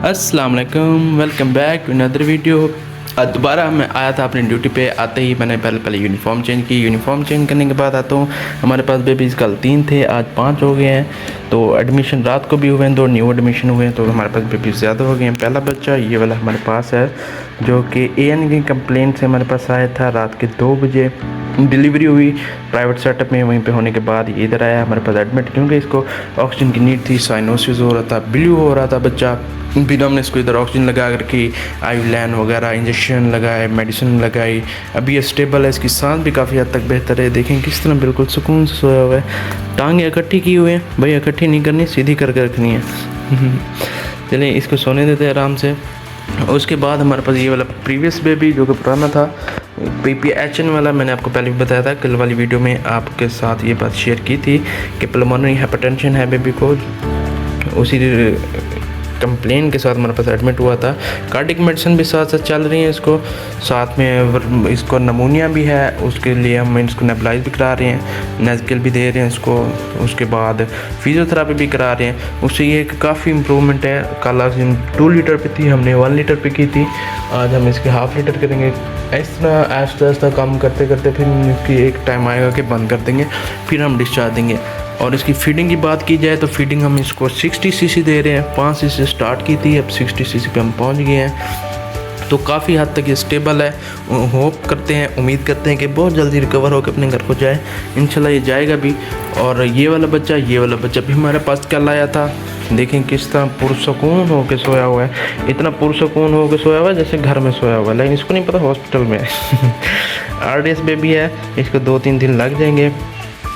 अस्सलाम वालेकुम, welcome back to another video. दोबारा मैं आया था अपनी ड्यूटी पे। आते ही मैंने पहले यूनिफॉर्म चेंज की। यूनिफॉर्म चेंज करने के बाद आता हूँ, हमारे पास बेबीज़ कल 3 थे, आज 5 हो गए हैं। तो एडमिशन रात को भी हुए हैं, 2 न्यू एडमिशन हुए हैं, तो हमारे पास बेबीज़ ज़्यादा हो गए हैं। पहला बच्चा ये वाला हमारे पास है, जो कि AN की कंप्लेंट से हमारे पास आया था। रात के 2 बजे डिलीवरी हुई प्राइवेट सेटअप में। वहीं पे होने के बाद ये इधर आया हमारे पास एडमिट, क्योंकि इसको ऑक्सीजन की नीड थी, साइनोसिस हो रहा था, ब्लू हो रहा था बच्चा। फिर हमने इसको इधर ऑक्सीजन लगा करके आईलैन वगैरह इंजेक्शन लगाए, मेडिसिन लगाई। अभी ये स्टेबल है, इसकी सांस भी काफ़ी हद तक बेहतर है। देखें किस तरह बिल्कुल सुकून से सोया हुआ है। टांगें इकट्ठी की हुई हैं, भाई इकट्ठी नहीं करनी, सीधी करके रखनी है। चलिए इसको सोने देते हैं आराम से। और उसके बाद हमारे पास ये वाला प्रीवियस बेबी जो कि पुराना था, PPHN वाला, मैंने आपको पहले भी बताया था, कल वाली वीडियो में आपके साथ ये बात शेयर की थी कि पल्मोनरी हाइपरटेंशन है बेबी को। उसी कंप्लेन के साथ हमारे पास एडमिट हुआ था। कार्डिक मेडिसिन भी साथ साथ चल रही है इसको, साथ में इसको नमूनिया भी है, उसके लिए हम इसको नेबुलाइज भी करा रहे हैं, नेज़किल भी दे रहे हैं इसको। उसके बाद फिजियोथेरापी भी करा रहे हैं। उससे ये काफ़ी इम्प्रूवमेंट है। कल 2 लीटर पे थी, हमने 1 लीटर पे की थी, आज हम इसके हाफ लीटर करेंगे। इस तरह आहिस्ता आहिस्ता काम करते करते फिर इसकी एक टाइम आएगा कि बंद कर देंगे, फिर हम डिस्चार्ज देंगे। और इसकी फीडिंग की बात की जाए तो फीडिंग हम इसको 60 cc दे रहे हैं। 5 cc स्टार्ट की थी, अब 60 cc पे हम पहुंच गए हैं। तो काफ़ी हद तक ये स्टेबल है। होप करते हैं, उम्मीद करते हैं कि बहुत जल्दी रिकवर होकर अपने घर को जाए। इंशाल्लाह ये जाएगा भी। और ये वाला बच्चा भी हमारे पास कल आया था। देखें किस तरह पुरसकून होकर सोया हुआ है। इतना पुरसकून होकर सोया हुआ है जैसे घर में सोया हुआ है, लेकिन इसको नहीं पता हॉस्पिटल में RDS बेबी है, इसको 2-3 दिन लग जाएंगे।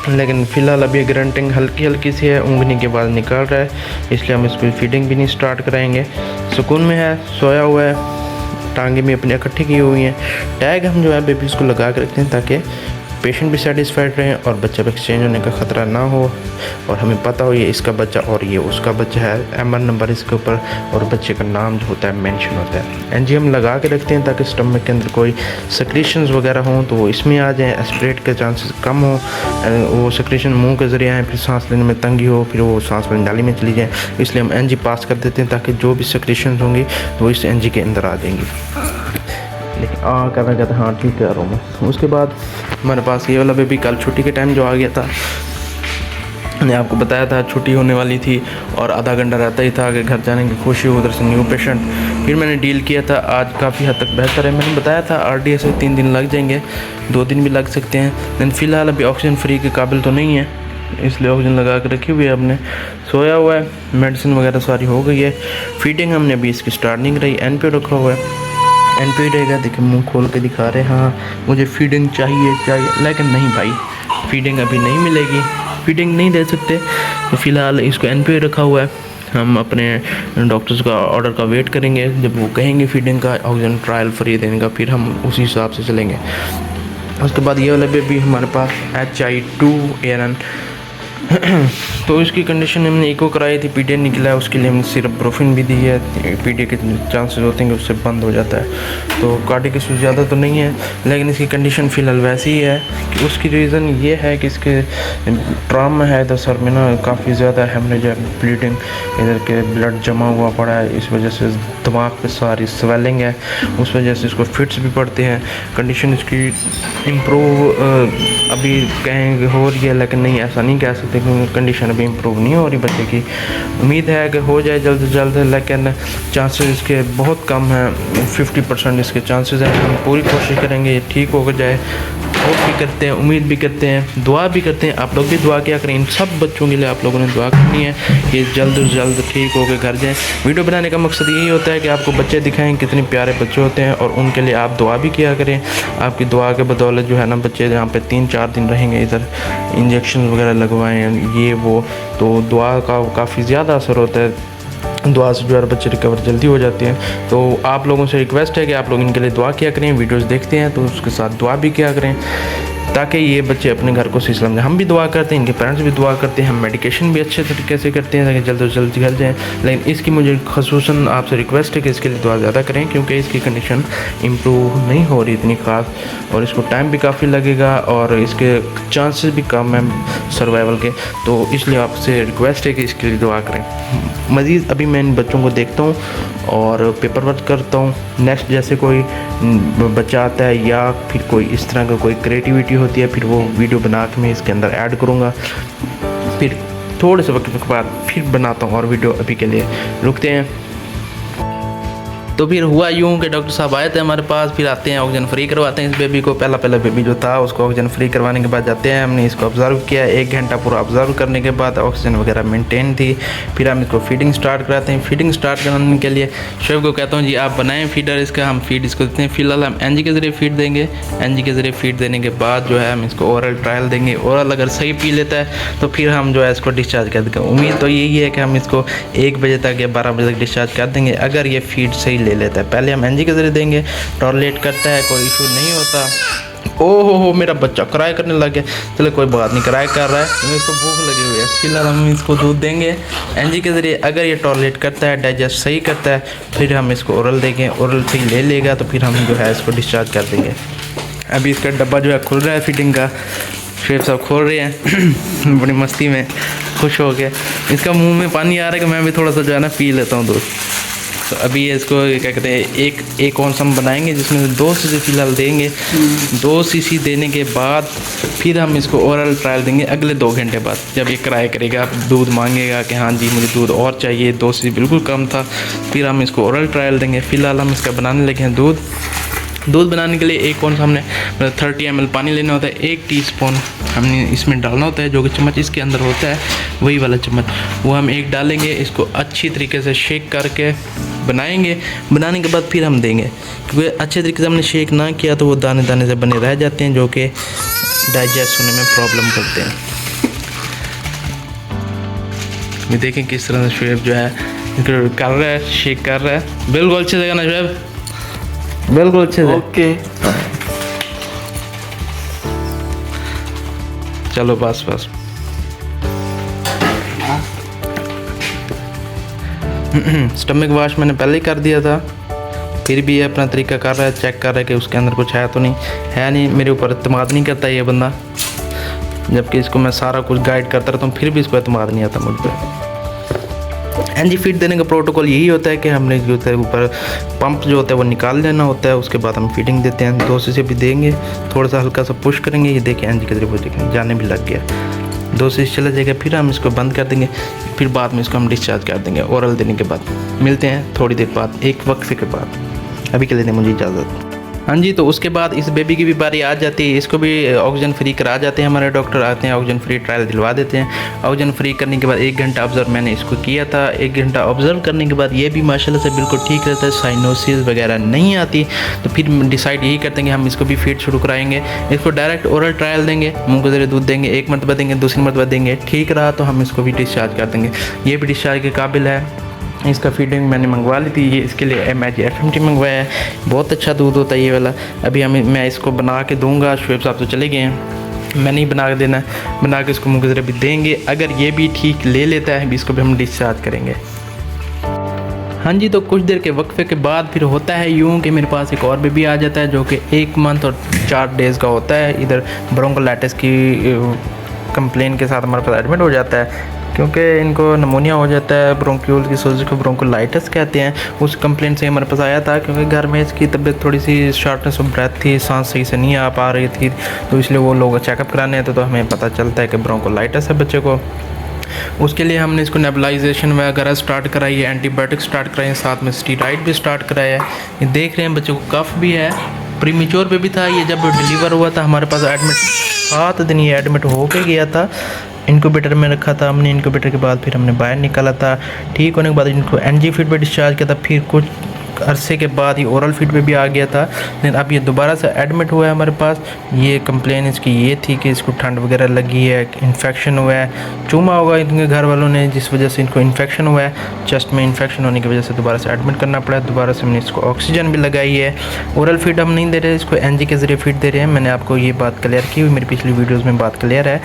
लेकिन फ़िलहाल अभी ग्रंटिंग हल्की हल्की सी है, ऊँगनी के बाद निकल रहा है, इसलिए हम इसको फीडिंग भी नहीं स्टार्ट कराएंगे। सुकून में है, सोया हुआ है, टांगे भी अपनी इकट्ठी की हुई हैं। टैग हम जो है बेबीज़ को लगा के रखते हैं ताकि पेशेंट भी सेटिस्फाइड रहें और बच्चा भी एक्सचेंज होने का ख़तरा ना हो, और हमें पता हो ये इसका बच्चा और ये उसका बच्चा है। MR नंबर इसके ऊपर और बच्चे का नाम जो होता है मेंशन होता है। NG हम लगा के रखते हैं ताकि स्टमक के अंदर कोई सेक्रेशंस वगैरह हों तो वो इसमें आ जाएँ, एस्पिरेट के चांसेस कम हो। वो सेक्रेशन मुंह के ज़रिए आए, फिर सांस लेने में तंगी हो, फिर वो सांस लेने नाली में चली जाए। इसलिए हम NG पास कर देते हैं ताकि जो भी सेक्रेशंस होंगी वो इस NG के अंदर आ जाएंगी। लेकिन कर रहा कहता हाँ ठीक है रहा हूँ। उसके बाद हमारे पास ये वाला बेबी कल छुट्टी के टाइम जो आ गया था, मैंने आपको बताया था छुट्टी होने वाली थी और आधा घंटा रहता ही था कि घर जाने की खुशी हो, उधर से न्यू पेशेंट। फिर मैंने डील किया था, आज काफ़ी हद तक बेहतर है। मैंने बताया था RDS से 3 दिन लग जाएंगे, 2 दिन भी लग सकते हैं। लेकिन फ़िलहाल अभी ऑक्सीजन फ्री के काबिल तो नहीं है, इसलिए ऑक्सीजन लगा के रखी हुई है हमने। सोया हुआ है, मेडिसिन वगैरह सारी हो गई है। फीडिंग हमने अभी इसकी स्टार्ट नहीं कराई, NPO रखा हुआ है। NPO रहेगा, देखिए मुंह खोल के दिखा रहे हैं हाँ मुझे फीडिंग चाहिए। लेकिन नहीं भाई, फीडिंग अभी नहीं मिलेगी, फीडिंग नहीं दे सकते। तो फ़िलहाल इसको NPO रखा हुआ है। हम अपने डॉक्टर्स का ऑर्डर का वेट करेंगे, जब वो कहेंगे फीडिंग का ऑक्सीजन ट्रायल फ्री देने का, फिर हम उसी हिसाब से चलेंगे। उसके बाद ये वाला बेबी हमारे पास HI2AN तो इसकी कंडीशन हमने इको कराई थी, PDA निकला है, उसके लिए हमने सिर्फ ब्रोफिन भी दी है। PDA के चांसेस होते हैं कि उससे बंद हो जाता है। तो कार्डिक इशू ज़्यादा तो नहीं है, लेकिन इसकी कंडीशन फ़िलहाल वैसी ही है कि उसकी रीज़न ये है कि इसके ट्रॉमा है इधर सर में ना, काफ़ी ज़्यादा हेमरेज है, ब्लीडिंग, इधर के ब्लड जमा हुआ पड़ा है, इस वजह से दिमाग पे सारी स्वेलिंग है, उस वजह से इसको फिट्स भी पड़ते हैं। कंडीशन इसकी इम्प्रूव अभी कहेंगे हो रही है, लेकिन नहीं ऐसा नहीं कह सकते क्योंकि कंडीशन अभी इम्प्रूव नहीं हो रही बच्चे की। उम्मीद है कि हो जाए जल्द से जल्द, लेकिन चांसेस इसके बहुत कम हैं। 50% इसके चांसेस हैं। हम पूरी कोशिश करेंगे ये ठीक होकर जाए। होप भी करते हैं, उम्मीद भी करते हैं, दुआ भी करते हैं। आप लोग भी दुआ किया करें, इन सब बच्चों के लिए आप लोगों ने दुआ करनी है कि जल्द से जल्द ठीक होकर घर जाएँ। वीडियो बनाने का मकसद यही होता है कि आपको बच्चे दिखाएं कितने प्यारे बच्चे होते हैं, और उनके लिए आप दुआ भी किया करें। आपकी दुआ के बदौलत जो है ना बच्चे यहाँ पे 3-4 दिन रहेंगे, इधर इंजेक्शन वगैरह लगवाएं ये वो, तो दुआ का काफ़ी ज़्यादा असर होता है। दुआ से जो है बच्चे रिकवर जल्दी हो जाते हैं। तो आप लोगों से रिक्वेस्ट है कि आप लोग इनके लिए दुआ किया करें। वीडियोस देखते हैं तो उसके साथ दुआ भी किया करें। ताकि ये बच्चे अपने घर को सही सलामत। हम भी दुआ करते हैं, इनके पेरेंट्स भी दुआ करते हैं, हम मेडिकेशन भी अच्छे तरीके से करते हैं ताकि जल्द से जल्द घर जाएँ। लेकिन इसकी मुझे ख़ुसूसन आपसे रिक्वेस्ट है कि इसके लिए दुआ ज़्यादा करें, क्योंकि इसकी कंडीशन इम्प्रूव नहीं हो रही इतनी ख़ास, और इसको टाइम भी काफ़ी लगेगा और इसके चांसेस भी कम हैं सर्वाइवल के। तो इसलिए आपसे रिक्वेस्ट है कि इसके लिए दुआ करें। मज़ीद अभी मैं इन बच्चों को देखता हूँ और पेपर वर्क करता हूँ। नेक्स्ट जैसे कोई बच्चा आता है या फिर कोई इस तरह का कोई क्रिएटिविटी होती है, फिर वो वीडियो बना के मैं इसके अंदर ऐड करूँगा। फिर थोड़े से वक्त के बाद फिर बनाता हूँ और वीडियो अभी के लिए रुकते हैं। तो फिर हुआ यूँ कि डॉक्टर साहब आए थे हमारे पास, फिर आते हैं ऑक्सीजन फ्री करवाते हैं इस बेबी को। पहला बेबी जो था उसको ऑक्सीजन फ्री करवाने के बाद जाते हैं, हमने इसको ऑब्ज़र्व किया। 1 घंटा पूरा ऑब्ज़र्व करने के बाद ऑक्सीजन वगैरह मेंटेन थी। फिर हम इसको फीडिंग स्टार्ट कराते हैं। फीडिंग स्टार्ट कराने के लिए शुएब को कहता हूँ जी आप बनाएं फीडर इसका, हम फीड इसको देते हैं। फिलहाल हम एनजी के ज़रिए फीड देंगे। एनजी के ज़रिए फीड देने के बाद जो है हम इसको ओरल ट्रायल देंगे। ओरल अगर सही पी लेता है तो फिर हम जो है इसको डिस्चार्ज कर देंगे। उम्मीद तो यही है कि हम इसको 1 बजे तक या 12 बजे तक डिस्चार्ज कर देंगे अगर ये फीड सही ले लेता है। पहले हम एनजी के ज़रिए देंगे, टॉयलेट करता है, कोई इशू नहीं होता। ओहो हो मेरा बच्चा कराए करने लग गया। चलो कोई बात नहीं, कराए कर रहा है क्योंकि इसको भूख लगी हुई है। फिलहाल हम इसको दूध देंगे एनजी के ज़रिए। अगर ये टॉयलेट करता है, डाइजेस्ट सही करता है, फिर हम इसको ओरल देंगे। ओरल सही ले लेगा तो फिर हम जो है इसको डिस्चार्ज कर देंगे। अभी इसका डब्बा जो है खुल रहा है फीडिंग का, शुएब साहब खोल रहे हैं बड़ी मस्ती में, खुश हो गया। इसका मुँह में पानी आ रहा है कि मैं भी थोड़ा सा जो है ना पी लेता हूँ दूध। तो अभी इसको क्या कहते हैं एक और हम बनाएंगे जिसमें से 2 सीसी फिलहाल देंगे। 2 सीसी देने के बाद फिर हम इसको ओरल ट्रायल देंगे अगले 2 घंटे बाद। जब ये कराया करेगा, दूध मांगेगा कि हाँ जी मुझे दूध और चाहिए, 2 सीसी बिल्कुल कम था, फिर हम इसको ओरल ट्रायल देंगे। फ़िलहाल हम इसका बनाने लगे हैं दूध बनाने के लिए एक कौन सा हमने 30 ml पानी लेना होता है। 1 टीस्पून हमने इसमें डालना होता है, जो कि चम्मच इसके अंदर होता है वही वाला चम्मच, वो हम 1 डालेंगे। इसको अच्छी तरीके से शेक करके बनाएंगे। बनाने के बाद फिर हम देंगे, क्योंकि अच्छे तरीके से हमने शेक ना किया तो वो दाने दाने से बने रह जाते हैं, जो कि डाइजेस्ट होने में प्रॉब्लम करते हैं। ये देखें किस तरह से शुएब जो है कर रहा है, शेक कर रहा है। बिल्कुल अच्छे से करना शुएब, बिल्कुल अच्छे से। ओके चलो बस स्टमक वाश मैंने पहले ही कर दिया था, फिर भी ये अपना तरीका कर रहा है, चेक कर रहा है कि उसके अंदर कुछ है तो नहीं है। नहीं, मेरे ऊपर एतमाद नहीं करता ये बंदा, जबकि इसको मैं सारा कुछ गाइड करता रहता हूँ, फिर भी इसको एतमाद नहीं आता मुझ पर। एनजी फीड देने का प्रोटोकॉल यही होता है कि हमने जो होता है ऊपर पंप जो होता है वो निकाल लेना होता है, उसके बाद हम फीडिंग देते हैं। 2 सीसी भी देंगे, थोड़ा सा हल्का सा पुश करेंगे। ये देखिए एनजी के जरिए देखें जाने भी लग गया। 2 सीसी चला जाएगा, फिर हम इसको बंद कर देंगे, फिर बाद में इसको हम डिस्चार्ज कर देंगे ओरल देने के बाद। मिलते हैं थोड़ी देर बाद, एक वक्फे के बाद। अभी के लिए दें मुझे इजाज़त। हाँ जी, तो उसके बाद इस बेबी की भी बारी आ जाती है, इसको भी ऑक्सीजन फ्री करा जाते हैं। हमारे डॉक्टर आते हैं, ऑक्सीजन फ्री ट्रायल दिलवा देते हैं। ऑक्सीजन फ्री करने के बाद 1 घंटा ऑब्ज़र्व मैंने इसको किया था। 1 घंटा ऑब्ज़र्व करने के बाद ये भी माशाल्लाह से बिल्कुल ठीक रहता है, साइनोसिस वगैरह नहीं आती। तो फिर डिसाइड यही करते हैं कि हम इसको भी फीड शुरू कराएंगे। इसको डायरेक्ट ओरल ट्रायल देंगे, मुँह के ज़रिए दूध देंगे, 1 मरतबा देंगे, दूसरी मरतबा देंगे, ठीक रहा तो हम इसको भी डिस्चार्ज कर देंगे। ये भी डिस्चार्ज के काबिल है। इसका फीडिंग मैंने मंगवा ली थी, ये इसके लिए MIG FMT मंगवाया है, बहुत अच्छा दूध होता है ये वाला। अभी मैं इसको बना के दूंगा। शुएब साहब तो चले गए हैं, मैंने ही बना के देना है, बना के इसको मुँह के ज़रिए भी देंगे। अगर ये भी ठीक ले लेता है इसको भी हम डिस्चार्ज करेंगे। हाँ जी, तो कुछ देर के वक्फे के बाद फिर होता है यूँ कि मेरे पास एक और बेबी आ जाता है, जो कि 1 मंथ और 4 डेज़ का होता है। इधर ब्रोंकोलाइटिस की कंप्लेन के साथ हमारे पास एडमिट हो जाता है, क्योंकि इनको नमूनिया हो जाता है, ब्रोंक्यूल की सोजिश को ब्रोंकोलाइटिस कहते हैं। उस कंप्लेंट से हमारे पास आया था, क्योंकि घर में इसकी तबीयत थोड़ी सी शॉर्टनेस ऑफ ब्रेथ थी, सांस सही से नहीं आ पा रही थी, तो इसलिए वो लोग चेकअप कराने आते, तो हमें पता चलता है कि ब्रोंकोलाइटिस है बच्चे को। उसके लिए हमने इसको नेबुलाइजेशन वगैरह स्टार्ट कराई है, एंटीबायोटिक स्टार्ट कराई है, साथ में स्टीरॉइड भी स्टार्ट कराया है। ये देख रहे हैं बच्चे को कफ भी है, प्रीमेच्योर बेबी था ये। जब डिलीवर हुआ था हमारे पास एडमिट 7 दिन ये एडमिट होके गया था। इनक्यूबेटर में रखा था हमने, इनक्यूबेटर के बाद फिर हमने बाहर निकाला था। ठीक होने के बाद इनको एनजी फीड पे डिस्चार्ज किया था। फिर कुछ अरसे के बाद ही ओरल फीड पे भी आ गया था, लेकिन अब ये दोबारा से एडमिट हुआ है हमारे पास। ये कंप्लेन इसकी ये थी कि इसको ठंड वगैरह लगी है, इन्फेक्शन हुआ है, चूमा होगा इनके घर वालों ने जिस वजह से इनको इन्फेक्शन हुआ है। चेस्ट में इन्फेक्शन होने की वजह से दोबारा से एडमिट करना पड़ा। दोबारा से हमने इसको ऑक्सीजन भी लगाई है। ओरल फीड हम नहीं दे रहे, इसको एनजी के ज़रिए फीड दे रहे हैं। मैंने आपको ये बात क्लियर की हुई, मेरी पिछली वीडियोज़ में बात क्लियर है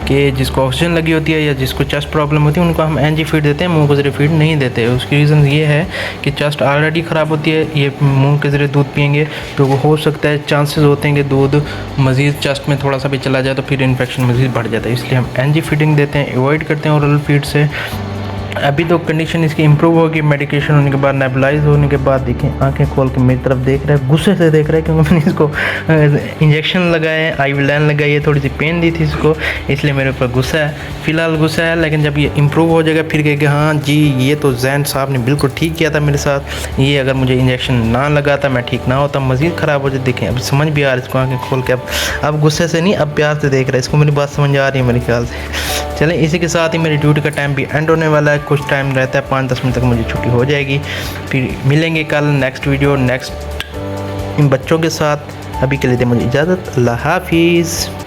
कि जिसको ऑक्सीजन लगी होती है या जिसको चेस्ट प्रॉब्लम होती है उनको हम एनजी फीड देते हैं, मुंह के ज़रिए फीड नहीं देते। उसकी रीज़न ये है कि चेस्ट ऑलरेडी ख़राब होती है, ये मुंह के ज़रिए दूध पियेंगे तो वो हो सकता है, चांसेस होते हैं कि दूध मज़ीद चेस्ट में थोड़ा सा भी चला जाए तो फिर इन्फेक्शन मज़ीद बढ़ जाता है। इसलिए हम एनजी फीडिंग देते हैं, अवॉइड करते हैं ओरल फीड से। अभी तो कंडीशन इसकी इम्प्रूव होगी मेडिकेशन होने के बाद, नेबुलाइज होने के बाद। देखें आंखें खोल के मेरी तरफ देख रहा है, गुस्से से देख रहा है, क्योंकि मैंने इसको इंजेक्शन लगाए, IV लाइन लगाई है, थोड़ी सी पेन दी थी इसको, इसलिए मेरे ऊपर गुस्सा है, फ़िलहाल गुस्सा है। लेकिन जब ये इम्प्रूव हो जाएगा फिर कहेगा हाँ जी ये तो जैन साहब ने बिल्कुल ठीक किया था मेरे साथ, ये अगर मुझे इंजेक्शन ना लगाता मैं ठीक ना होता, मज़ीद ख़राब हो जाए। देखें अब समझ भी आ रहा है इसको, आँखें खोल के अब गुस्से से नहीं, अब प्यार से देख रहा है, इसको मेरी बात समझ आ रही है मेरे ख्याल से। चलें इसी के साथ ही मेरी ड्यूटी का टाइम भी एंड होने वाला है, कुछ टाइम रहता है, 5-10 मिनट तक मुझे छुट्टी हो जाएगी। फिर मिलेंगे कल नेक्स्ट वीडियो नेक्स्ट इन बच्चों के साथ। अभी के लिए दे मुझे इजाज़त, अल्लाह हाफिज़।